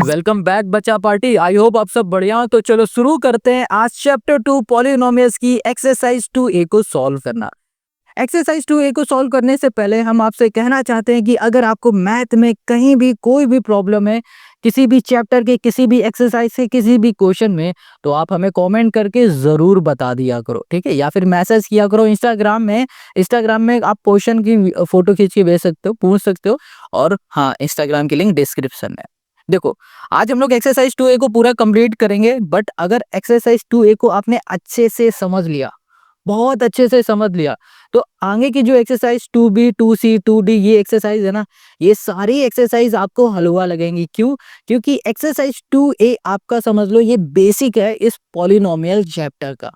Welcome back बच्चा party. I hope आप सब बढ़िया हो। तो चलो शुरू करते हैं आज चैप्टर 2 पॉलिनोमियल्स की एक्सरसाइज 2A को सॉल्व करना। एक्सरसाइज 2A को सॉल्व करने से पहले हम आपसे कहना चाहते हैं कि अगर आपको मैथ में कहीं भी कोई भी प्रॉब्लम है, किसी भी चैप्टर के किसी भी एक्सरसाइज के किसी भी क्वेश्चन में, तो आप हमें कमेंट करके ज़रूर बता दिया करो, ठीक है? या फिर मैसेज किया करो इंस्टाग्राम में आप क्वेश्चन की फोटो खींच के भेज सकते हो, पूछ सकते हो। और हाँ, इंस्टाग्राम की लिंक डिस्क्रिप्शन में। देखो, आज हम लोग एक्सरसाइज 2A को पूरा कंप्लीट करेंगे, बट अगर एक्सरसाइज 2A को आपने अच्छे से समझ लिया, बहुत अच्छे से समझ लिया, तो आगे की जो एक्सरसाइज 2B 2C 2D ये एक्सरसाइज है ना, ये सारी एक्सरसाइज आपको हलवा लगेंगी। क्यों? क्योंकि एक्सरसाइज 2A आपका समझ लो ये बेसिक है इस पॉलिनोमियल चैप्टर का।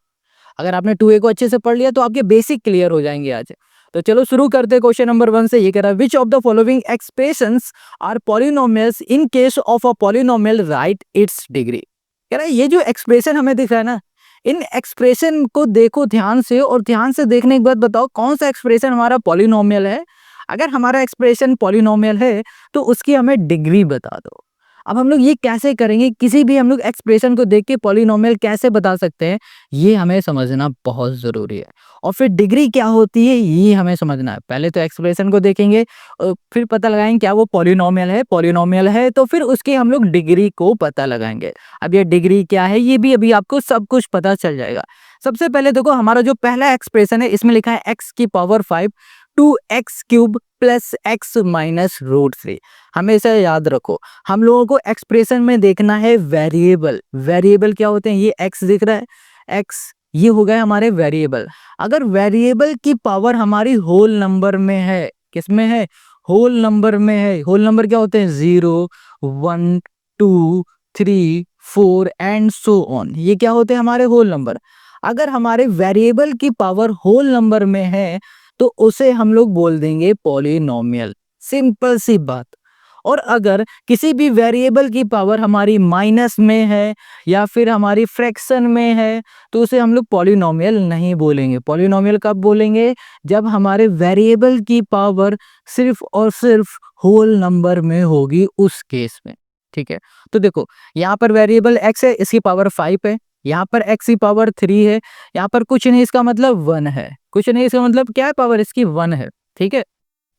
अगर आपने 2A को अच्छे से पढ़ लिया तो आपके बेसिक क्लियर हो जाएंगे आज। तो चलो शुरू करते हैं क्वेश्चन नंबर 1 से। ये कह रहा है which of the following expressions are polynomials in case of a polynomial write its degree. कह रहा है ये जो एक्सप्रेशन हमें दिख रहा है ना, इन एक्सप्रेशन को देखो ध्यान से, और ध्यान से देखने के बाद बताओ कौन सा एक्सप्रेशन हमारा पॉलिनोमियल है। अगर हमारा एक्सप्रेशन पॉलिनोमियल है तो उसकी हमें डिग्री बता दो। अब हम लोग ये कैसे करेंगे, किसी भी हम लोग एक्सप्रेशन को देख के पॉलिनोमियल कैसे बता सकते हैं, ये हमें समझना बहुत ज़रूरी है। और फिर डिग्री क्या होती है ये हमें समझना है। पहले तो एक्सप्रेशन को देखेंगे, फिर पता लगाएंगे क्या वो पॉलिनोमियल है तो फिर उसकी हम लोग डिग्री को पता लगाएंगे। अब ये डिग्री क्या है ये भी अभी आपको सब कुछ पता चल जाएगा। सबसे पहले देखो, हमारा जो पहला एक्सप्रेशन है इसमें लिखा है x की power 5 2x³ plus x minus root 3। हमेशा याद रखो, हम लोगों को एक्सप्रेशन में देखना है वेरिएबल। वेरिएबल क्या होते हैं, ये x दिख रहा है, x ये हो गए हमारे वेरिएबल। अगर वेरिएबल की पावर हमारी होल नंबर में है, किसमें है? होल नंबर में है। होल नंबर क्या होते हैं? 0 1 2 3 4 एंड सो ऑन, ये क्या होते हैं हमारे होल नंबर। अगर हमारे वेरिएबल की पावर होल नंबर में है तो उसे हम लोग बोल देंगे पॉलिनोमियल। सिंपल सी बात। और अगर किसी भी वेरिएबल की पावर हमारी माइनस में है या फिर हमारी फ्रैक्शन में है तो उसे हम लोग पॉलिनोमियल नहीं बोलेंगे। पॉलिनोमियल कब बोलेंगे? जब हमारे वेरिएबल की पावर सिर्फ और सिर्फ होल नंबर में होगी, उस केस में। ठीक है, तो देखो यहाँ पर वेरिएबल x है, इसकी पावर 5 है। यहाँ पर x की पावर 3 है। यहाँ पर कुछ नहीं, इसका मतलब 1 है। कुछ नहीं, इसका मतलब क्या है? पावर इसकी 1 है। ठीक है,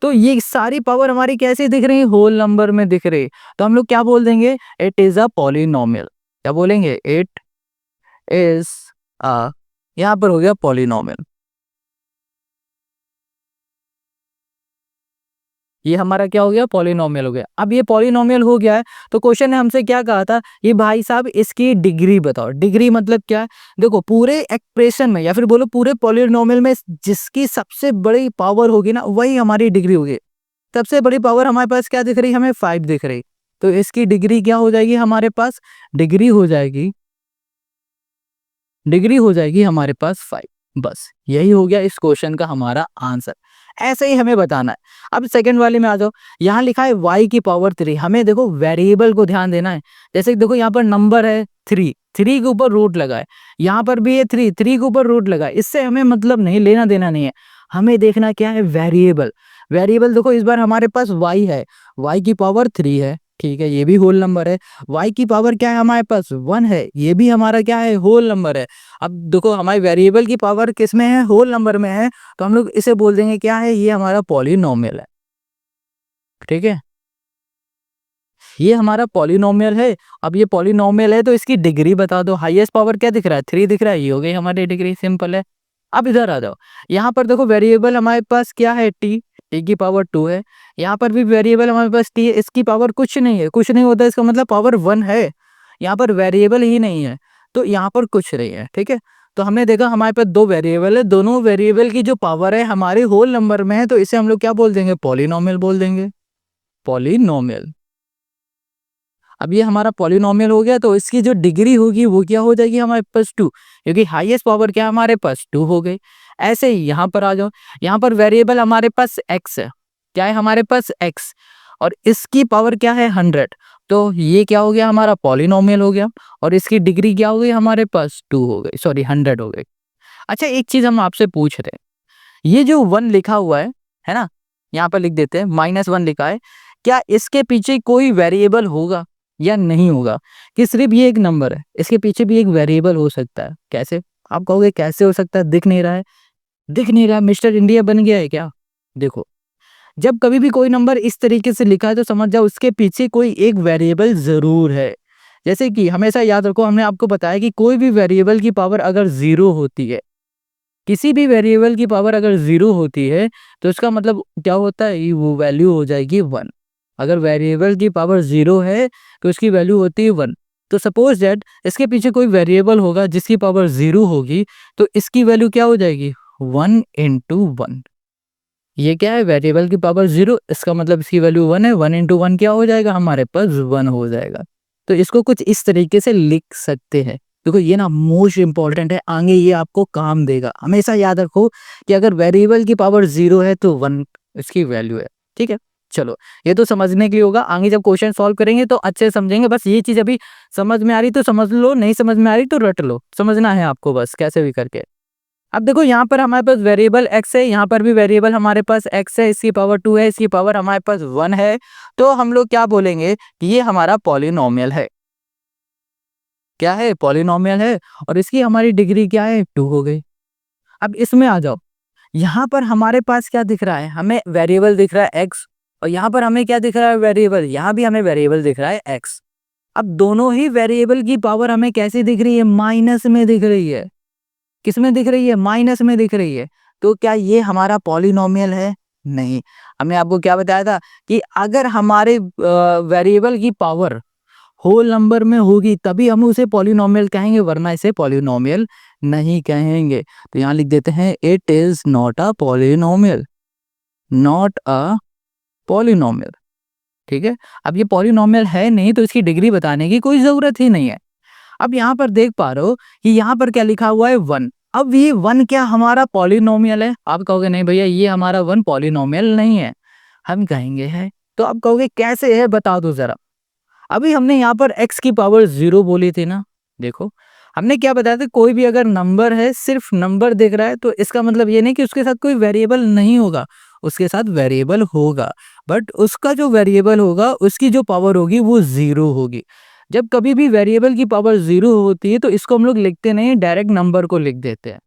तो ये सारी पावर हमारी कैसे दिख रही है? होल नंबर में दिख रही है। तो हम लोग क्या बोल देंगे? It is a polynomial. क्या बोलेंगे? इट इज अ, यहाँ पर हो गया पॉलिनोमियल। ये हमारा क्या हो गया? पॉलिनोमियल हो गया। अब ये पॉलिनोमियल हो गया है तो क्वेश्चन ने हमसे क्या कहा था? ये भाई साहब इसकी डिग्री बताओ। डिग्री मतलब क्या है? देखो, पूरे एक्सप्रेशन में या फिर बोलो पूरे पॉलिनोमियल में जिसकी सबसे बड़ी पावर होगी ना, वही हमारी डिग्री होगी। सबसे बड़ी पावर हमारे पास क्या दिख रही है? हमें 5 दिख रही। तो इसकी डिग्री क्या हो जाएगी हमारे पास? डिग्री हो जाएगी हमारे पास 5। बस यही हो गया इस क्वेश्चन का हमारा आंसर। ऐसे ही हमें बताना है। अब सेकंड वाले में आ जाओ। यहाँ लिखा है y की पावर 3। हमें देखो वेरिएबल को ध्यान देना है। जैसे देखो यहाँ पर नंबर है 3, 3 के ऊपर रूट लगा है। यहाँ पर भी है 3, 3 के ऊपर रूट लगा है। इससे हमें मतलब नहीं, लेना देना नहीं है। हमें देखना क्या है? वेरिएबल। वेरिएबल देखो, इस बार हमारे पास y है, y की पावर 3 है। ठीक है, ये भी होल नंबर है। y की पावर क्या है हमारे पास? 1 है। ये भी हमारा क्या है? होल नंबर है। अब देखो हमारी वेरिएबल की पावर किस में है? होल नंबर में है। तो हम लोग इसे बोल देंगे क्या है? ये हमारा पॉलिनोमियल है। ठीक है, ये हमारा पॉलिनोमियल है। अब ये पॉलिनोमियल है तो इसकी डिग्री बता दो। हाईएस्ट पावर क्या दिख रहा है? 3 दिख रहा है। ये हो गई हमारी डिग्री, सिंपल है। अब इधर आ जाओ। यहाँ पर देखो वेरिएबल हमारे पास क्या है? टी, टी की पावर 2 है। यहाँ पर भी वेरिएबल हमारे पास टी है, इसकी पावर कुछ नहीं है। कुछ नहीं होता इसका मतलब पावर 1 है। यहाँ पर वेरिएबल ही नहीं है तो यहाँ पर कुछ नहीं है। ठीक है, तो हमने देखा हमारे पास दो वेरिएबल है, दोनों वेरिएबल की जो पावर है हमारे होल नंबर में है, तो इसे हम लोग क्या बोल देंगे? पॉलिनोमियल बोल देंगे। पॉलिनोमियल। अब ये हमारा पॉलिनोमियल हो गया तो इसकी जो डिग्री होगी वो क्या हो जाएगी? हमारे पास 2, क्योंकि हाईएस्ट पावर क्या है हमारे पास? 2 हो गई। ऐसे ही यहाँ पर आ जाओ। यहाँ पर वेरिएबल हमारे पास x है। क्या है हमारे पास? x। और इसकी पावर क्या है? 100। तो ये क्या हो गया? हमारा पॉलिनोमियल हो गया। और इसकी डिग्री क्या हो गई? हमारे पास 2 हो गई, सॉरी 100 हो गई। अच्छा, एक चीज हम आपसे पूछ रहे हैं, ये जो 1 लिखा हुआ है ना, यहाँ पर लिख देते हैं -1 लिखा है, क्या इसके पीछे कोई वेरिएबल होगा? या नहीं होगा कि सिर्फ ये एक नंबर है, इसके पीछे भी एक वेरिएबल हो सकता है। कैसे? आप कहोगे कैसे हो सकता है, दिख नहीं रहा है। दिख नहीं रहा, मिस्टर इंडिया बन गया है क्या? देखो, जब कभी भी कोई नंबर इस तरीके से लिखा है तो समझ जाओ उसके पीछे कोई एक वेरिएबल ज़रूर है। जैसे कि हमेशा याद रखो, हमने आपको बताया कि कोई भी वेरिएबल की पावर अगर 0 होती है, किसी भी वेरिएबल की पावर अगर 0 होती है, तो इसका मतलब क्या होता है? वो वैल्यू हो जाएगी 1। अगर वेरिएबल की पावर 0 है, तो इसकी वैल्यू होती है 1। तो सपोज़ दैट इसके पीछे कोई वेरिएबल होगा जिसकी पावर 0 होगी, तो इसकी वैल्यू क्या हो जाएगी? 1 इंटू 1। ये क्या है? वेरिएबल की पावर 0, इसका मतलब इसकी वैल्यू 1 है। 1 इंटू 1 क्या हो जाएगा? हमारे पास 1 हो जाएगा। तो इसको कुछ इस तरीके से लिख सकते हैं। देखो ये ना मोस्ट इम्पोर्टेंट है, आगे ये आपको काम देगा। हमेशा याद रखो कि अगर वेरिएबल की पावर 0 है तो 1 इसकी वैल्यू है। ठीक है? चलो, ये तो समझने के लिए होगा। आगे जब क्वेश्चन सॉल्व करेंगे तो अच्छे से समझेंगे। बस ये चीज़ अभी समझ में आ रही तो समझ लो, नहीं समझ में आ रही तो रट लो। समझना है आपको बस कैसे भी करके। अब देखो यहाँ पर हमारे पास वेरिएबल x है, यहाँ पर भी वेरिएबल हमारे पास x है, इसकी पावर 2 है, इसकी पावर हमारे पास 1 है। तो हम लोग क्या बोलेंगे कि ये हमारा पॉलिनोमियल है। क्या है? पॉलिनोमियल है। और इसकी हमारी डिग्री क्या है? 2 हो गई। अब इसमें आ जाओ, यहाँ पर हमारे पास क्या दिख रहा है? हमें वेरिएबल दिख रहा है x, और यहाँ पर हमें क्या दिख रहा है? वेरिएबल। यहाँ भी हमें वेरिएबल दिख रहा है x। अब दोनों ही वेरिएबल की पावर हमें कैसे दिख रही है? माइनस में दिख रही है। किसमें दिख रही है? माइनस में दिख रही है। तो क्या ये हमारा पॉलिनोमियल है? नहीं। हमने आपको क्या बताया था कि अगर हमारे वेरिएबल की पावर होल नंबर में होगी तभी हम उसे पॉलिनोमियल कहेंगे, वरना इसे पॉलिनोमियल नहीं कहेंगे। तो यहाँ लिख देते हैं it is not a polynomial. Not a polynomial. ठीक है? अब ये पॉलिनोमियल है नहीं तो इसकी डिग्री बताने की कोई जरूरत ही नहीं है। अब यहाँ पर देख पा रहे हो कि यहाँ पर क्या लिखा हुआ है? 1। अब ये 1 क्या हमारा पॉलिनोमियल है? आप कहोगे नहीं भैया ये हमारा 1 पॉलिनोमियल नहीं है। हम कहेंगे है। तो आप कहोगे कैसे है, बता दो जरा। अभी हमने यहाँ पर x की पावर 0 बोली थी ना। देखो हमने क्या बताया था, कोई भी अगर नंबर है, सिर्फ नंबर दिख रहा है, तो इसका मतलब ये नहीं कि उसके साथ कोई वेरिएबल नहीं होगा। उसके साथ वेरिएबल होगा, बट उसका जो वेरिएबल होगा उसकी जो पावर होगी वो 0 होगी। जब कभी भी वेरिएबल की पावर 0 होती है तो इसको हम लोग लिखते नहीं, डायरेक्ट नंबर को लिख देते हैं।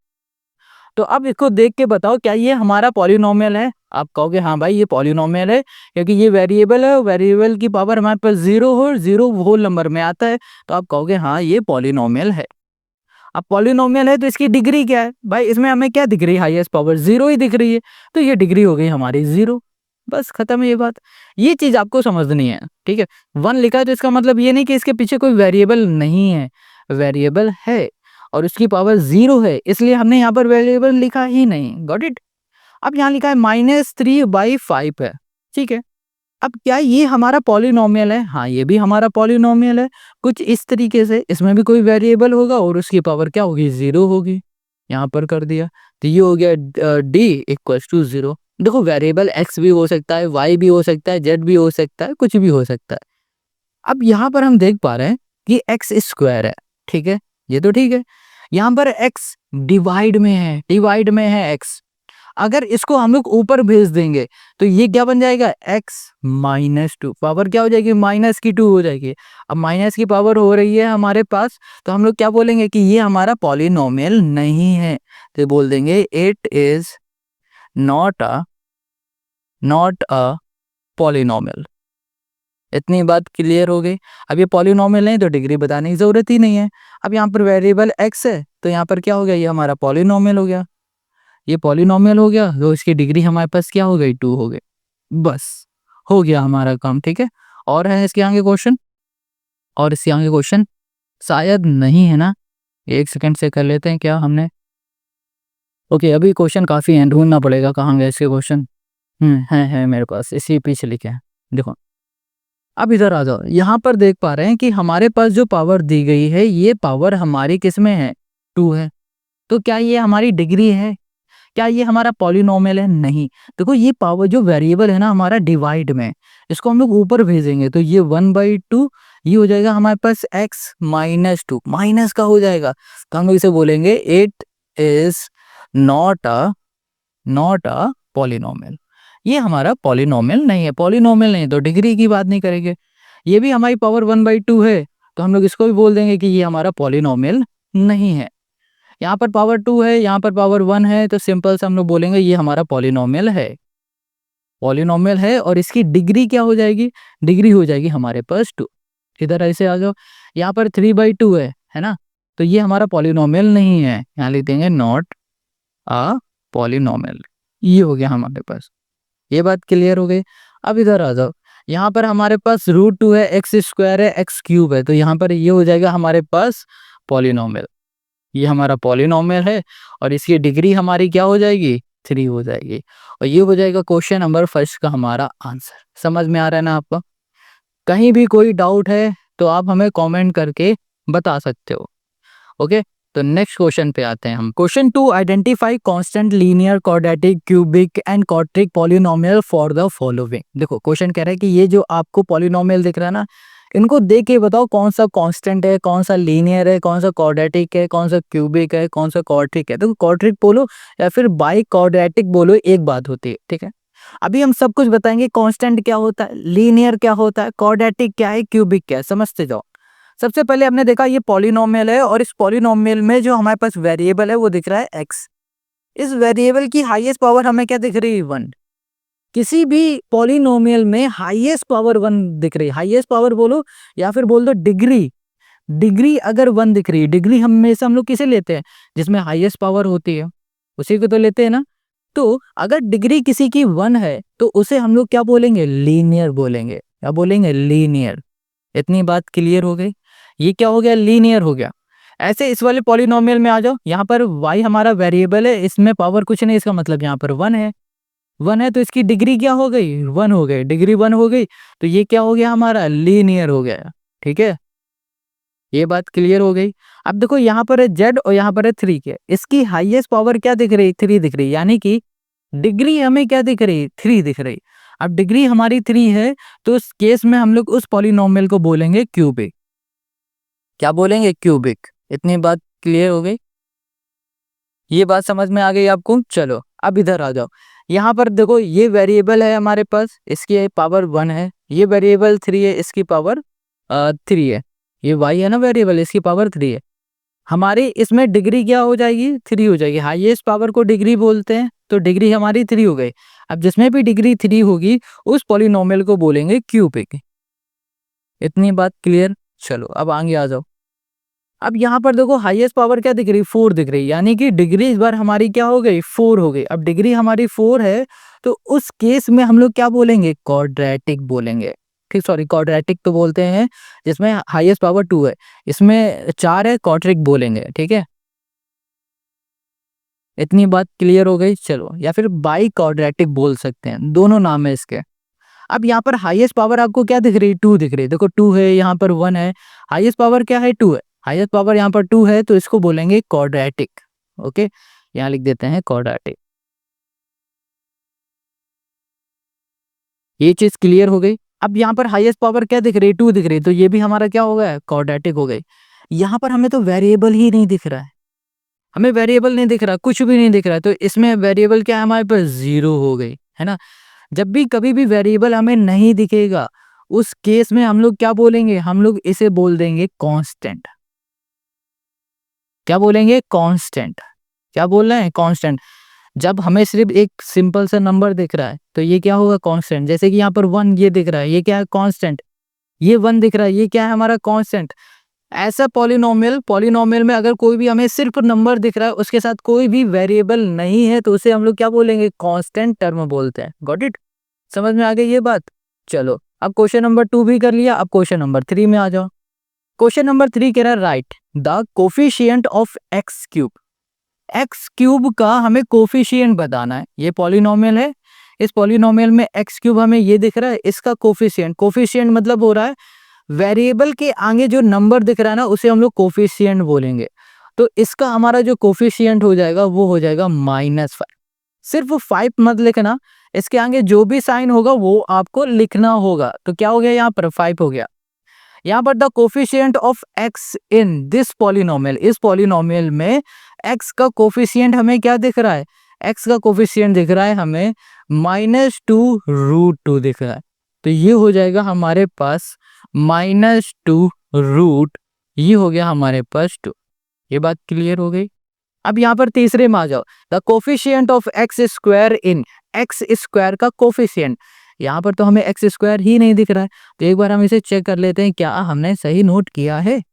तो अब इसको देख के बताओ क्या ये हमारा पॉलिनोमियल है? आप कहोगे हाँ भाई ये पॉलिनोमियल है, क्योंकि ये वेरिएबल है, वेरिएबल की पावर हमारे पास 0 हो, 0 होल नंबर में आता है। तो आप कहोगे हाँ ये पॉलिनोमियल है। अब पॉलिनोमियल है तो इसकी डिग्री क्या है? भाई इसमें हमें क्या दिख रही है? हाईएस्ट पावर 0 ही दिख रही है। तो ये डिग्री हो गई हमारी 0। बस खत्म है ये बात। ये चीज आपको समझनी है। ठीक है? 1 लिखा है तो इसका मतलब ये नहीं कि इसके पीछे कोई वेरिएबल नहीं है। वेरिएबल है और उसकी पावर 0 है, इसलिए हमने यहाँ पर वेरिएबल लिखा ही नहीं। Got it? अब यहाँ लिखा है -3/5 है। ठीक है? अब क्या ये हमारा पॉलिनोमियल है? हाँ ये भी हमारा पॉलिनोमियल है। कुछ इस तरीके से इसमें भी कोई वेरिएबल होगा और उसकी पावर क्या होगी? 0 होगी। यहाँ पर कर दिया तो ये हो गया d = 0। देखो वेरिएबल x भी हो सकता है, y भी हो सकता है, z भी हो सकता है, कुछ भी हो सकता है। अब यहाँ पर हम देख पा रहे हैं कि x² है। ठीक है? ये तो ठीक है। यहाँ पर x डिवाइड में है, डिवाइड में है x। अगर इसको हम लोग ऊपर भेज देंगे तो ये क्या बन जाएगा? x-2। पावर क्या हो जाएगी? -2 हो जाएगी। अब माइनस की पावर हो रही है हमारे पास, तो हम लोग क्या बोलेंगे कि ये हमारा पॉलिनोमियल नहीं है। तो बोल देंगे it is not a polynomial. इतनी बात क्लियर हो गई। अब ये पॉलिनोमियल नहीं तो डिग्री बताने की जरूरत ही नहीं है। अब यहाँ पर वेरिएबल x है तो यहाँ पर क्या हो गया? ये हमारा पॉलिनोमियल हो गया। ये पॉलिनोमियल हो गया तो इसकी डिग्री हमारे पास क्या हो गई? 2 हो गई। बस हो गया हमारा काम। ठीक है? और है इसके आगे क्वेश्चन? और इसके आगे क्वेश्चन शायद नहीं है ना। 1 सेकंड से कर लेते हैं क्या हमने। ओके अभी क्वेश्चन काफ़ी है, ढूंढना पड़ेगा कहाँ गए इसके क्वेश्चन। है मेरे पास, इसी पीछे लिखे हैं। देखो अब इधर आ जाओ, यहाँ पर देख पा रहे हैं कि हमारे पास जो पावर दी गई है ये पावर हमारी किस में है? 2 है। तो क्या ये हमारी डिग्री है? क्या ये हमारा पॉलिनोमियल है? नहीं। देखो ये पावर जो वेरिएबल है ना हमारा डिवाइड में, इसको हम लोग ऊपर भेजेंगे तो ये 1/2 ये हो जाएगा हमारे पास x-2 माइनस का हो जाएगा। तो हम लोग इसे बोलेंगे it is not a polynomial. ये हमारा पॉलिनोमियल नहीं है। पॉलिनोमियल नहीं तो डिग्री की बात नहीं करेंगे। ये भी हमारी पावर 1/2 है, तो हम लोग इसको भी बोल देंगे कि ये हमारा पॉलिनोमियल नहीं है। यहाँ पर पावर 2 है, यहाँ पर पावर 1 है, तो सिंपल से हम लोग बोलेंगे ये हमारा पॉलिनोमियल है। पॉलिनोमियल है और इसकी डिग्री क्या हो जाएगी? डिग्री हो जाएगी हमारे पास 2। इधर ऐसे आ जाओ, यहाँ पर 3/2 है ना? तो ये हमारा पॉलिनोमियल नहीं है, यहाँ लिख देंगे नॉट अ पॉलिनोमियल। ये हो गया हमारे पास, ये बात क्लियर हो गई। अब इधर आ जाओ, यहाँ पर हमारे पास √2 है, x² है, x³ है, तो यहाँ पर ये हो जाएगा हमारे पास पॉलिनोमियल। ये हमारा पॉलिनोमियल है और इसकी डिग्री हमारी क्या हो जाएगी? 3 हो जाएगी। और ये हो जाएगा क्वेश्चन नंबर फर्स्ट का हमारा आंसर। समझ में आ रहा है ना आपको? कहीं भी कोई डाउट है तो आप हमें कमेंट करके बता सकते हो। ओके, तो नेक्स्ट क्वेश्चन पे आते हैं हम। Question 2, identify constant linear quadratic cubic and quadric polynomial for the following. देखो क्वेश्चन कह रहा है कि ये जो आपको पॉलिनोमियल दिख रहा है ना, इनको देख के बताओ कौन सा कांस्टेंट है, कौन सा लीनियर है, कौन सा क्वाड्रेटिक है, कौन सा क्यूबिक है, कौन सा क्वाड्रिक है। देखो क्वाड्रिक बोलो या फिर बाई क्वाड्रेटिक बोलो, एक बात होती है, ठीक है। अभी हम सब कुछ बताएंगे, कांस्टेंट क्या होता है, लीनियर क्या होता है, क्वाड्रेटिक क्या है, क्यूबिक क्या है, समझते जाओ। सबसे पहले हमने देखा ये पॉलिनोमियल है और इस पॉलिनोमियल में जो हमारे पास वेरिएबल है वो दिख रहा है x। इस वेरिएबल की हाईएस्ट पावर हमें क्या दिख रही है? 1। किसी भी पॉलिनोमियल में हाईएस्ट पावर 1 दिख रही है। हाईएस्ट पावर बोलो या फिर बोल दो डिग्री। डिग्री अगर 1 दिख रही है, डिग्री हमेशा हम लोग किसे लेते हैं? जिसमें हाईएस्ट पावर होती है उसी को तो लेते हैं ना। तो अगर डिग्री किसी की 1 है तो उसे हम लोग क्या बोलेंगे? लीनियर बोलेंगे। क्या बोलेंगे? लीनियर। इतनी बात क्लियर हो गई। ये क्या हो गया? लीनियर हो गया। ऐसे इस वाले पॉलिनोमियल में आ जाओ, यहाँ पर y हमारा वेरिएबल है, इसमें पावर कुछ नहीं, इसका मतलब यहाँ पर 1 है। 1 है तो इसकी डिग्री क्या हो गई? 1 हो गई। डिग्री 1 हो गई तो ये क्या हो गया? हमारा लीनियर हो गया। ठीक है, ये बात क्लियर हो गई। अब देखो यहाँ पर है z और यहाँ पर है 3 के, इसकी हाईएस्ट पावर क्या दिख रही? 3 दिख रही, यानी कि डिग्री हमें क्या दिख रही? 3 दिख रही। अब डिग्री हमारी 3 है तो उस केस में हम लोग उस पॉलिनोमियल को बोलेंगे क्यूबिक। क्या बोलेंगे? क्यूबिक। इतनी बात क्लियर हो गई, ये बात समझ में आ गई आपको? चलो अब इधर आ जाओ, यहाँ पर देखो ये वेरिएबल है हमारे पास, इसकी पावर 1 है, ये वेरिएबल 3 है, इसकी पावर 3 है। ये y है ना वेरिएबल, इसकी पावर 3 है। हमारी इसमें डिग्री क्या हो जाएगी? 3 हो जाएगी। हाईएस्ट पावर को डिग्री बोलते हैं, तो डिग्री हमारी 3 हो गई। अब जिसमें भी डिग्री 3 होगी उस पॉलिनोमियल को बोलेंगे क्यूबिक। इतनी बात क्लियर। चलो अब आगे आ जाओ। अब यहाँ पर देखो हाईएस्ट पावर क्या दिख रही? 4 दिख रही, यानी कि डिग्री इस बार हमारी क्या हो गई? 4 हो गई। अब डिग्री हमारी 4 है तो उस केस में हम लोग क्या बोलेंगे? क्वाड्रेटिक बोलेंगे। ठीक, सॉरी क्वाड्रेटिक तो बोलते हैं जिसमें हाईएस्ट पावर 2 है, इसमें 4 है, क्वाड्रिक बोलेंगे। ठीक है, इतनी बात क्लियर हो गई। चलो, या फिर बाई क्वाड्रेटिक बोल सकते हैं, दोनों नाम है इसके। अब यहाँ पर हाईएस्ट पावर आपको क्या दिख रही है? 2 दिख रही है। देखो 2 है, यहाँ पर 1 है, हाईएस्ट पावर क्या है? 2 है। हाईएस्ट पावर यहाँ पर 2 है तो इसको बोलेंगे क्वाड्रेटिक। ओके, यहाँ लिख देते हैं क्वाड्रेटिक। ये चीज क्लियर हो गई। अब यहाँ पर हाईएस्ट पावर क्या दिख रही है? 2 दिख रही है, तो ये भी हमारा क्या हो गया? क्वाड्रेटिक हो गई। यहाँ पर हमें तो वेरिएबल ही नहीं दिख रहा है, हमें वेरिएबल नहीं दिख रहा, कुछ भी नहीं दिख रहा है, तो इसमें वेरिएबल क्या है हमारे पास? 0 हो गई, है ना। जब भी कभी भी वेरिएबल हमें नहीं दिखेगा उस केस में हम लोग क्या बोलेंगे? हम लोग इसे बोल देंगे कांस्टेंट। क्या बोलेंगे? कांस्टेंट। क्या बोल रहे हैं? कांस्टेंट। जब हमें सिर्फ एक सिंपल सा नंबर दिख रहा है तो ये क्या होगा? कांस्टेंट। जैसे कि यहाँ पर 1 ये दिख रहा है, ये क्या है? कांस्टेंट। ये 1 दिख रहा है, ये क्या है हमारा? कांस्टेंट। ऐसा पॉलिनोमियल में अगर कोई भी हमें सिर्फ नंबर दिख रहा है, उसके साथ कोई भी वेरिएबल नहीं है, तो उसे हम लोग क्या बोलेंगे? कांस्टेंट टर्म बोलते हैं। Got it? समझ में आ गई ये बात? चलो अब क्वेश्चन नंबर 2 भी कर लिया, अब क्वेश्चन नंबर 3 में आ जाओ। क्वेश्चन नंबर 3 कह रहा है right the coefficient of x cube. X cube का हमें कोफिशिएंट बताना है। ये पॉलिनोमियल है, इस पॉलिनोमियल में एक्स क्यूब हमें ये दिख रहा है, इसका कोफिशिएंट। कोफिशिएंट मतलब हो रहा है वेरिएबल के आगे जो नंबर दिख रहा है ना, उसे हम लोग कोफिशिएंट बोलेंगे। तो इसका हमारा जो कोफिशिएंट हो जाएगा वो हो जाएगा -5। सिर्फ 5 मत लिखना, इसके आगे जो भी साइन होगा वो आपको लिखना होगा। तो क्या हो गया? यहाँ पर 5 हो गया। यहाँ पर the coefficient of x in this polynomial, इस पॉलिनोमियल में एक्स का कोफिशिएंट हमें क्या दिख रहा है? एक्स का कोफिशिएंट दिख रहा है हमें -2 √2 दिख रहा है। तो ये हो जाएगा हमारे पास -2 रूट, ये हो गया हमारे पास 2। ये बात क्लियर हो गई। अब यहाँ पर तीसरे में आ जाओ, the coefficient of x square in x square का कोफिशिएंट। यहाँ पर तो हमें एक्स स्क्वायर ही नहीं दिख रहा है, तो एक बार हम इसे चेक कर लेते हैं क्या हमने सही नोट किया है।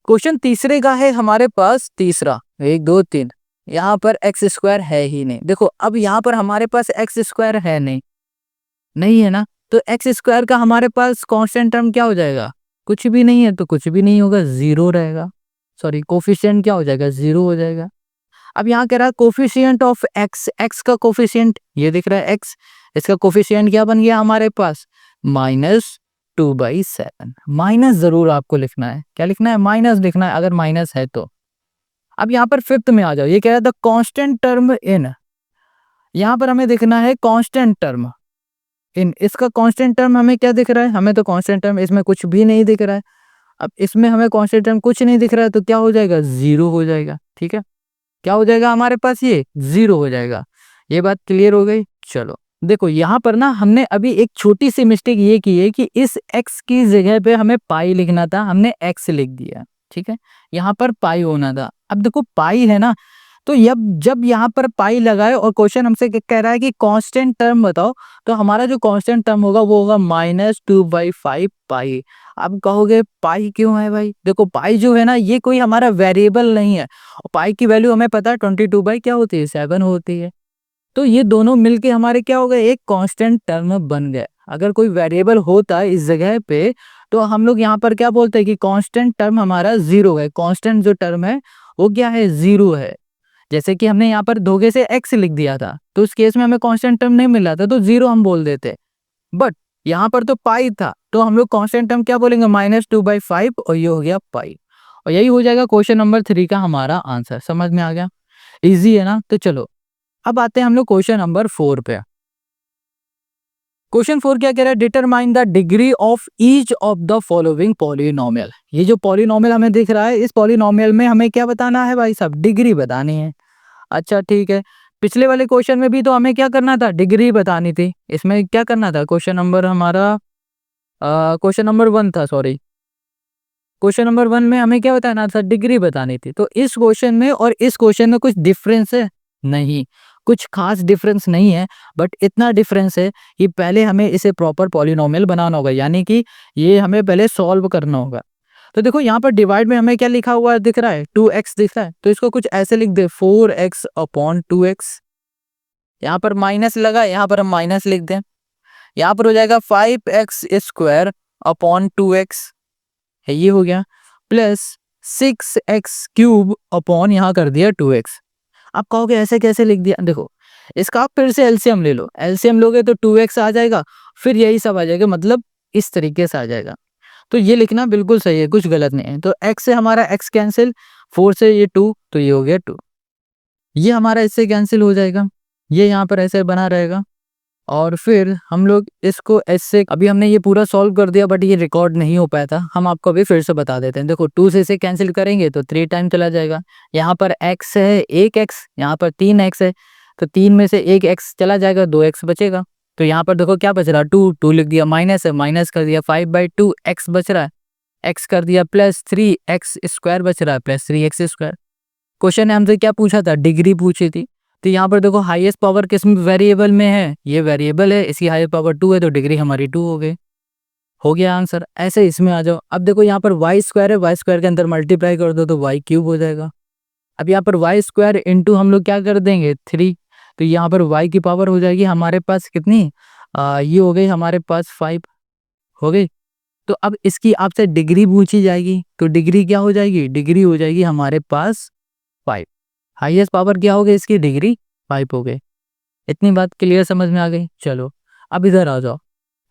क्वेश्चन तीसरे का है हमारे पास, तीसरा 1 2 3, यहाँ पर एक्स स्क्वायर है ही नहीं। देखो अब यहाँ पर हमारे पास एक्स स्क्वायर है नहीं है ना, तो एक्स स्क्वायर का हमारे पास कांस्टेंट टर्म क्या हो जाएगा, कुछ भी नहीं है, तो कुछ भी नहीं होगा, जीरो रहेगा। सॉरी, कोफिशिएंट क्या हो जाएगा, जीरो हो जाएगा। अब यहाँ कह रहा है कोफिशिएंट ऑफ एक्स, एक्स का कोफिशिएंट ये दिख रहा है एक्स, इसका कोफिशिएंट क्या बन गया हमारे पास, -2/7। माइनस जरूर आपको लिखना है, क्या लिखना है, माइनस लिखना है अगर माइनस है तो। अब यहाँ पर फिफ्थ में आ जाओ, ये कह रहा है द कांस्टेंट टर्म इन, यहाँ पर हमें दिखना है कांस्टेंट टर्म इन, इसका कांस्टेंट टर्म हमें क्या दिख रहा है, हमें तो कांस्टेंट टर्म इसमें कुछ भी नहीं दिख रहा है। अब इसमें हमें कांस्टेंट टर्म कुछ नहीं दिख रहा है, तो क्या हो जाएगा, जीरो हो जाएगा। ठीक है, क्या हो जाएगा हमारे पास, ये जीरो हो जाएगा। ये बात क्लियर हो गई। चलो देखो यहाँ पर ना हमने अभी एक छोटी सी मिस्टेक ये की है कि इस x की जगह पे हमें पाई लिखना था, हमने x लिख दिया। ठीक है, यहाँ पर पाई होना था। अब देखो पाई है ना, तो जब यहाँ पर पाई लगाए और क्वेश्चन हमसे कह रहा है कि कांस्टेंट टर्म बताओ, तो हमारा जो कांस्टेंट टर्म होगा वो होगा -2/5 पाई। अब कहोगे पाई क्यों है भाई, देखो पाई जो है ना ये कोई हमारा वेरिएबल नहीं है, और पाई की वैल्यू हमें पता है 22 क्या होती है, 7 होती है। तो ये दोनों मिलके हमारे क्या हो गए, एक कांस्टेंट टर्म बन गए। अगर कोई वेरिएबल होता है इस जगह पे, तो हम लोग यहाँ पर क्या बोलते हैं कि कांस्टेंट टर्म हमारा जीरो है, कांस्टेंट जो टर्म है वो क्या है, जीरो है। जैसे कि हमने यहाँ पर धोखे से x लिख दिया था, तो उस केस में हमें कांस्टेंट टर्म नहीं मिला था, तो जीरो हम बोल देते। बट यहाँ पर तो पाई था, तो हम लोग कांस्टेंट टर्म क्या बोलेंगे, -2/5, और ये हो गया पाई। और यही हो जाएगा क्वेश्चन नंबर 3 का हमारा आंसर। समझ में आ गया, इजी है ना। तो चलो अब आते हैं हम लोग क्वेश्चन नंबर 4 पे। क्वेश्चन 4 क्या कह रहा है, determine the degree of each of the following polynomial. ये जो पॉलिनोमियल हमें दिख रहा है, इस पॉलिनोमियल में हमें क्या बताना है भाई साहब, डिग्री बतानी है। अच्छा ठीक है, पिछले वाले क्वेश्चन में भी तो हमें क्या करना था, डिग्री बतानी थी। इसमें क्या करना था, क्वेश्चन नंबर हमारा क्वेश्चन नंबर 1 था, सॉरी क्वेश्चन नंबर 1 में हमें क्या बताना था, डिग्री बतानी थी। तो इस क्वेश्चन में और इस क्वेश्चन में कुछ डिफरेंस है नहीं, कुछ खास डिफरेंस नहीं है, बट इतना डिफरेंस है कि पहले हमें इसे प्रॉपर पॉलिनोमियल बनाना होगा, यानी कि ये हमें पहले सॉल्व करना होगा। तो देखो यहाँ पर डिवाइड में हमें क्या लिखा हुआ दिख रहा है, 2x दिख रहा है, तो इसको कुछ ऐसे लिख दे, 4x/2x। यहाँ पर माइनस लगा, यहाँ पर हम माइनस लिख दें। यहाँ पर हो जाएगा 5x² अपॉन 2x, है ये हो गया, प्लस 6x³ अपॉन यहाँ कर दिया 2x। आप कहोगे ऐसे कैसे लिख दिया, देखो इसका आप फिर से एलसीएम ले लो, एलसीएम लोगे तो 2x आ जाएगा, फिर यही सब आ जाएगा, मतलब इस तरीके से आ जाएगा। तो ये लिखना बिल्कुल सही है, कुछ गलत नहीं है। तो x से हमारा x कैंसिल, 4 से ये 2, तो ये हो गया 2, ये हमारा इससे कैंसिल हो जाएगा, ये यहाँ पर ऐसे बना रहेगा। और फिर हम लोग इसको ऐसे, अभी हमने ये पूरा सॉल्व कर दिया बट ये रिकॉर्ड नहीं हो पाया था, हम आपको अभी फिर से बता देते हैं। देखो 2 से इसे कैंसिल करेंगे तो 3 टाइम चला जाएगा, यहाँ पर x है 1x, यहाँ पर 3x है, तो 3 में से 1x चला जाएगा, 2x बचेगा। तो यहाँ पर देखो क्या बच रहा है, 2 लिख दिया, माइनस है, माइनस कर दिया, 5/2 x बच रहा है, x कर दिया प्लस 3x² बच रहा है, प्लस 3x²। क्वेश्चन ने हमसे क्या पूछा था, डिग्री पूछी थी। तो यहाँ पर देखो हाईएस्ट पावर किस वेरिएबल में है, ये वेरिएबल है, इसकी हाईएस्ट पावर 2 है, तो डिग्री हमारी 2 हो गई, हो गया आंसर। ऐसे इसमें आ जाओ। अब देखो यहाँ पर y² है, y² के अंदर मल्टीप्लाई कर दो तो y³ हो जाएगा। अब यहाँ पर y² इंटू हम लोग क्या कर देंगे 3, तो यहाँ पर y की पावर हो जाएगी हमारे पास कितनी, ये हो गई हमारे पास 5 हो गई। तो अब इसकी आपसे डिग्री पूछी जाएगी, तो डिग्री क्या हो जाएगी, डिग्री हो जाएगी हमारे पास 5। हाईएस्ट पावर क्या हो गई इसकी, डिग्री 5 हो गई। इतनी बात क्लियर समझ में आ गई। चलो अब इधर आ जाओ।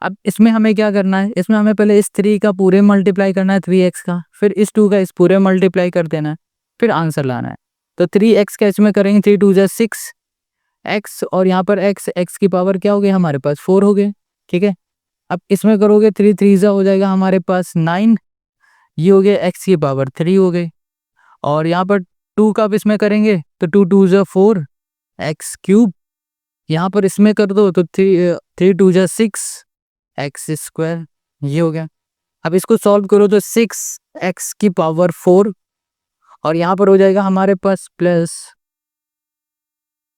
अब इसमें हमें क्या करना है, इसमें हमें पहले इस 3 का पूरे मल्टीप्लाई करना है 3x का, फिर इस 2 का इस पूरे मल्टीप्लाई कर देना है, फिर आंसर लाना है। तो 3x का इसमें करेंगे, 3 2 जा 6x, और यहाँ पर x की पावर क्या हो गई हमारे पास 4 हो गए। ठीक है, अब इसमें करोगे 3 3 जा हो जाएगा हमारे पास 9, ये हो गया x की पावर 3 हो गई। और यहाँ पर 2 का अब इसमें करेंगे तो 2 2 जा 4 x³, यहाँ पर इसमें कर दो तो 3 2 जा 6 x², ये हो गया। अब इसको सॉल्व करो तो 6x⁴ और यहाँ पर हो जाएगा हमारे पास प्लस,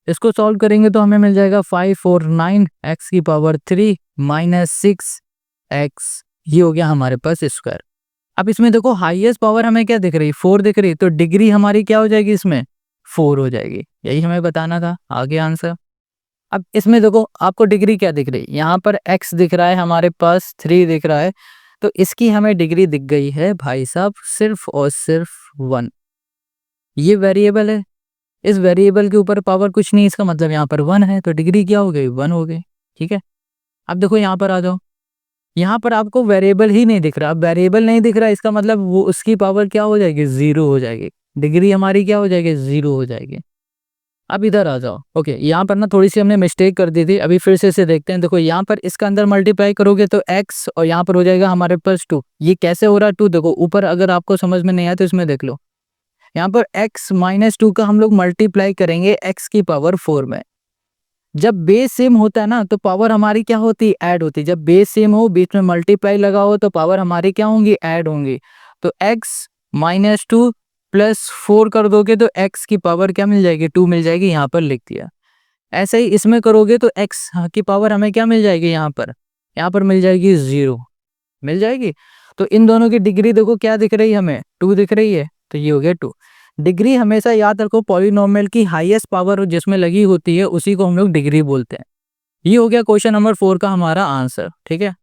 इसको सॉल्व करेंगे तो हमें मिल जाएगा 5 और 9 x⁻³ माइनस 6x, ये हो गया हमारे पास स्क्वायर। अब इसमें देखो हाईएस्ट पावर हमें क्या दिख रही है, 4 दिख रही है, तो डिग्री हमारी क्या हो जाएगी, इसमें 4 हो जाएगी, यही हमें बताना था, आगे आंसर। अब इसमें देखो आपको डिग्री क्या दिख रही है, यहाँ पर x दिख रहा है हमारे पास, 3 दिख रहा है, तो इसकी हमें डिग्री दिख गई है भाई साहब सिर्फ और सिर्फ 1। ये वेरिएबल है, इस वेरिएबल के ऊपर पावर कुछ नहीं, इसका मतलब यहाँ पर 1 है, तो डिग्री क्या हो गई, 1 हो गई। ठीक है, अब देखो यहाँ पर आ जाओ, यहाँ पर आपको वेरिएबल ही नहीं दिख रहा, अब वेरिएबल नहीं दिख रहा इसका मतलब वो उसकी पावर क्या हो जाएगी, 0 हो जाएगी, डिग्री हमारी क्या हो जाएगी, 0 हो जाएगी। अब इधर आ जाओ, ओके, यहाँ पर ना थोड़ी सी हमने मिस्टेक कर दी थी, अभी फिर से इसे देखते हैं। देखो यहाँ पर इसका अंदर मल्टीप्लाई करोगे तो x और यहाँ पर हो जाएगा हमारे पास 2। ये कैसे हो रहा है 2, देखो ऊपर अगर आपको समझ में नहीं आया तो इसमें देख लो, यहाँ पर x-2 का हम लोग मल्टीप्लाई करेंगे x⁴ में। जब बेस सेम होता है ना तो पावर हमारी क्या होती है, ऐड होती है। जब बेस सेम हो, बीच में मल्टीप्लाई लगा हो, तो पावर हमारी क्या होंगी, ऐड होंगी। तो x-2 प्लस 4 कर दोगे तो x की पावर क्या मिल जाएगी, 2 मिल जाएगी, यहाँ पर लिख दिया। ऐसे ही इसमें करोगे तो x की पावर हमें क्या मिल जाएगी, यहाँ पर मिल जाएगी 0 मिल जाएगी। तो इन दोनों की डिग्री देखो क्या दिख रही है, हमें 2 दिख रही है, तो ये हो गया 2। डिग्री हमेशा याद रखो, पॉलिनोमियल की हाईएस्ट पावर जिसमें लगी होती है उसी को हम लोग डिग्री बोलते हैं। ये हो गया क्वेश्चन नंबर 4 का हमारा आंसर। ठीक है,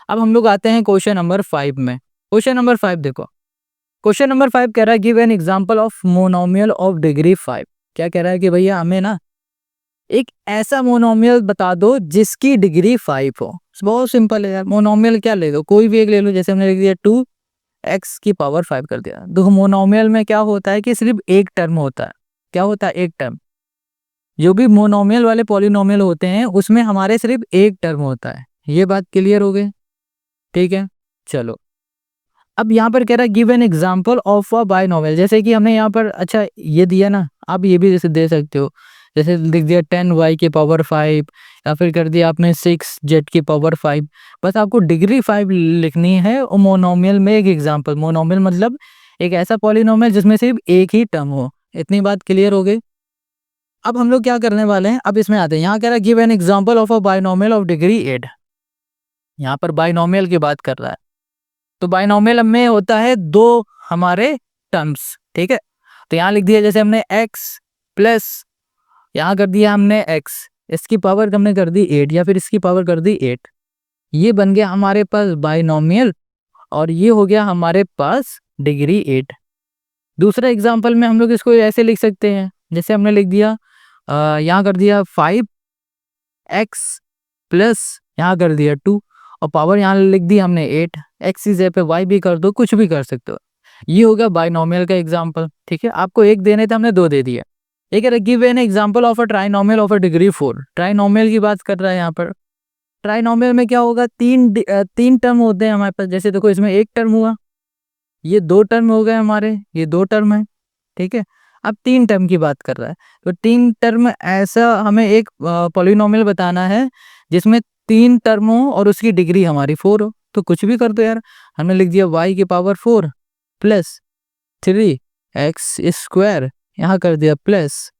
अब हम लोग आते हैं क्वेश्चन नंबर 5 में। क्वेश्चन नंबर 5 देखो, क्वेश्चन नंबर 5 कह रहा है give an example of monomial of degree 5। क्या कह रहा है कि भैया हमें ना एक ऐसा मोनोमियल बता दो जिसकी डिग्री 5 हो। बहुत सिंपल है यार, मोनोमियल क्या ले दो, कोई भी एक ले लो, जैसे हमने लिख दिया 2x⁵ कर दिया। देखो मोनोमियल में क्या होता है कि सिर्फ एक टर्म होता है, क्या होता है, एक टर्म। जो भी मोनोमियल वाले पॉलिनोमियल होते हैं उसमें हमारे सिर्फ एक टर्म होता है, ये बात क्लियर हो गई। ठीक है, चलो अब यहाँ पर कह रहा है give an example of a binomial. जैसे कि हमने यहाँ पर अच्छा ये दिया ना, आप ये भी जैसे दे सकते हो, जैसे लिख दिया 10y⁵ या फिर कर दिया आपने 6z⁵। बस आपको डिग्री 5 लिखनी है और मोनोमियल में एक एग्जांपल। मोनोमियल मतलब एक ऐसा पॉलिनोमियल जिसमें सिर्फ एक ही टर्म हो। इतनी बात क्लियर हो गई। अब हम लोग क्या करने वाले हैं, अब इसमें आते हैं। यहाँ कह रहा है give an example of a binomial of degree 8। यहाँ पर बाइनोमियल की बात कर रहा है, तो बाइनोमियल में होता है दो हमारे टर्म्स। ठीक है, तो यहाँ लिख दिया जैसे हमने x प्लस यहाँ कर दिया हमने x, इसकी पावर हमने कर दी 8 या फिर इसकी पावर कर दी 8। ये बन गया हमारे पास बाइनोमियल और ये हो गया हमारे पास डिग्री 8। दूसरा एग्जांपल में हम लोग इसको ऐसे लिख सकते हैं, जैसे हमने लिख दिया यहाँ कर दिया 5x प्लस यहाँ कर दिया 2 और पावर यहाँ लिख दी हमने 8। x की जगह पे y भी कर दो, कुछ भी कर सकते हो। ये हो गया बाइनोमियल का एग्जांपल। ठीक है, आपको एक देने थे, हमने 2 दे दिए। एक है give an example of a trinomial of a degree 4। Trinomial की बात कर रहा है यहाँ पर। ट्राइनोमियल में क्या होगा, तीन टर्म होते हैं हमारे पास। जैसे देखो इसमें एक टर्म हुआ, ये 2 टर्म हो गए हमारे, ये 2 टर्म है। ठीक है, अब 3 टर्म की बात कर रहा है, तो 3 टर्म ऐसा हमें एक पॉलिनोमियल बताना है जिसमें 3 टर्म हो और उसकी डिग्री हमारी 4 हो। तो कुछ भी कर दो यार, हमने लिख दिया y⁴ प्लस 3x², यहाँ कर दिया प्लस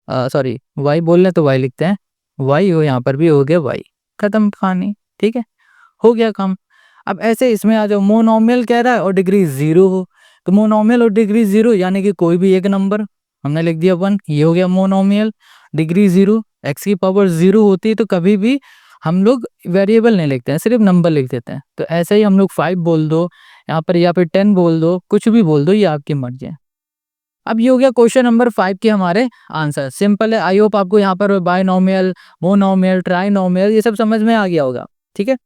सॉरी y बोल रहे तो y लिखते हैं, y हो, यहाँ पर भी हो गया y, खत्म कहानी। ठीक है, हो गया काम। अब ऐसे इसमें आ जाओ, मोनोमियल कह रहा है और डिग्री 0 हो, तो मोनोमियल और डिग्री 0 यानी कि कोई भी एक नंबर, हमने लिख दिया 1, ये हो गया मोनोमियल। डिग्री 0, x की पावर 0 होती है तो कभी भी हम लोग वेरिएबल नहीं लिखते हैं, सिर्फ नंबर लिख देते हैं। तो ऐसे ही हम लोग 5 बोल दो यहाँ पर या फिर 10 बोल दो, कुछ भी बोल दो, ये आपकी मर्जी है। अब ये हो गया क्वेश्चन नंबर 5 के हमारे आंसर। सिंपल है, आई होप आपको यहाँ पर बाइनोमियल, मोनोमियल, ट्राइनोमियल ये सब समझ में आ गया होगा। ठीक है,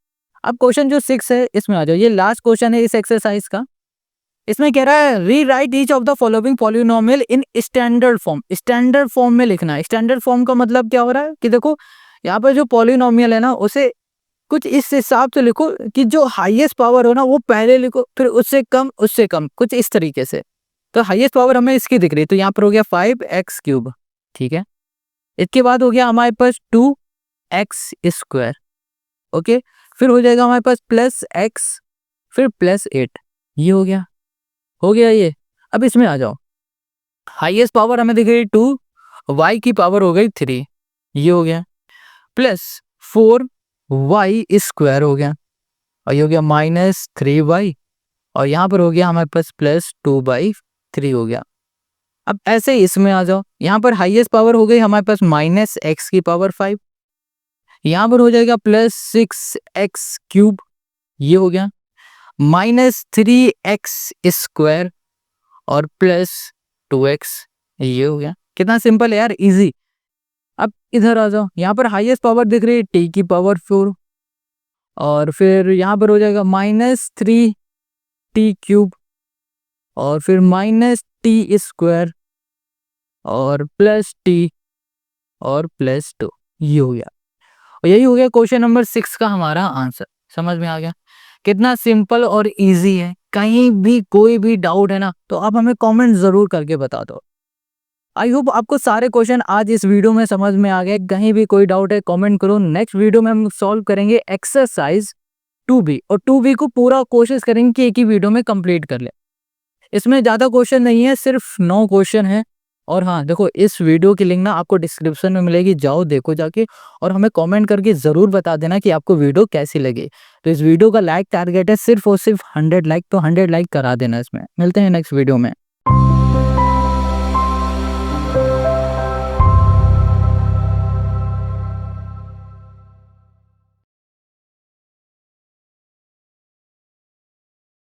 अब क्वेश्चन जो 6 है इसमें आ जाओ। ये लास्ट क्वेश्चन है इस एक्सरसाइज का। इसमें कह रहा है rewrite each of the following polynomial in standard form. Standard form में लिखना है। स्टैंडर्ड फॉर्म का मतलब क्या हो रहा है कि देखो यहाँ पर जो पॉलिनोमियल है ना उसे कुछ इस हिसाब से लिखो कि जो हाईएस्ट पावर हो ना वो पहले लिखो, फिर उससे कम, कुछ इस तरीके से। तो हाईएस्ट पावर हमें इसकी दिख रही है, तो यहाँ पर हो गया 5x³। ठीक है, इसके बाद हो गया हमारे पास 2x²। ओके, फिर हो जाएगा हमारे पास प्लस x, फिर +8, ये हो गया ये। अब इसमें आ जाओ, हाईएस्ट पावर हमें दिख रही 2, y की पावर हो गई 3, ये हो गया, प्लस 4y² हो गया, और ये हो गया -3y, और यहाँ पर हो गया हमारे पास +2/3 हो गया। अब ऐसे ही इसमें आ जाओ, यहाँ पर हाईएस्ट पावर हो गई हमारे पास -x⁵, यहाँ पर हो जाएगा +6x³, ये हो गया, -3x² और +2x, ये हो गया। कितना सिंपल है यार, इजी। अब इधर आ जाओ, यहाँ पर हाईएस्ट पावर दिख रही है t⁴, और फिर यहाँ पर हो जाएगा -3t³ और फिर -t² और +t और +2, ये हो गया। और यही हो गया क्वेश्चन नंबर 6 का हमारा आंसर। समझ में आ गया कितना सिंपल और इजी है। कहीं भी कोई भी डाउट है ना, तो आप हमें कमेंट जरूर करके बता दो। आई होप आपको सारे क्वेश्चन आज इस वीडियो में समझ में आ गए। कहीं भी कोई डाउट है कमेंट करो। नेक्स्ट वीडियो में हम सॉल्व करेंगे एक्सरसाइज 2B, और 2B को पूरा कोशिश करेंगे कि एक ही वीडियो में कंप्लीट कर ले। इसमें ज़्यादा क्वेश्चन नहीं है, सिर्फ 9 क्वेश्चन है। और हाँ देखो, इस वीडियो की लिंक ना आपको डिस्क्रिप्शन में मिलेगी, जाओ देखो जाके, और हमें कमेंट करके ज़रूर बता देना कि आपको वीडियो कैसी लगी। तो इस वीडियो का लाइक टारगेट है सिर्फ और सिर्फ 100 लाइक, तो 100 लाइक करा देना इसमें। मिलते हैं नेक्स्ट वीडियो में।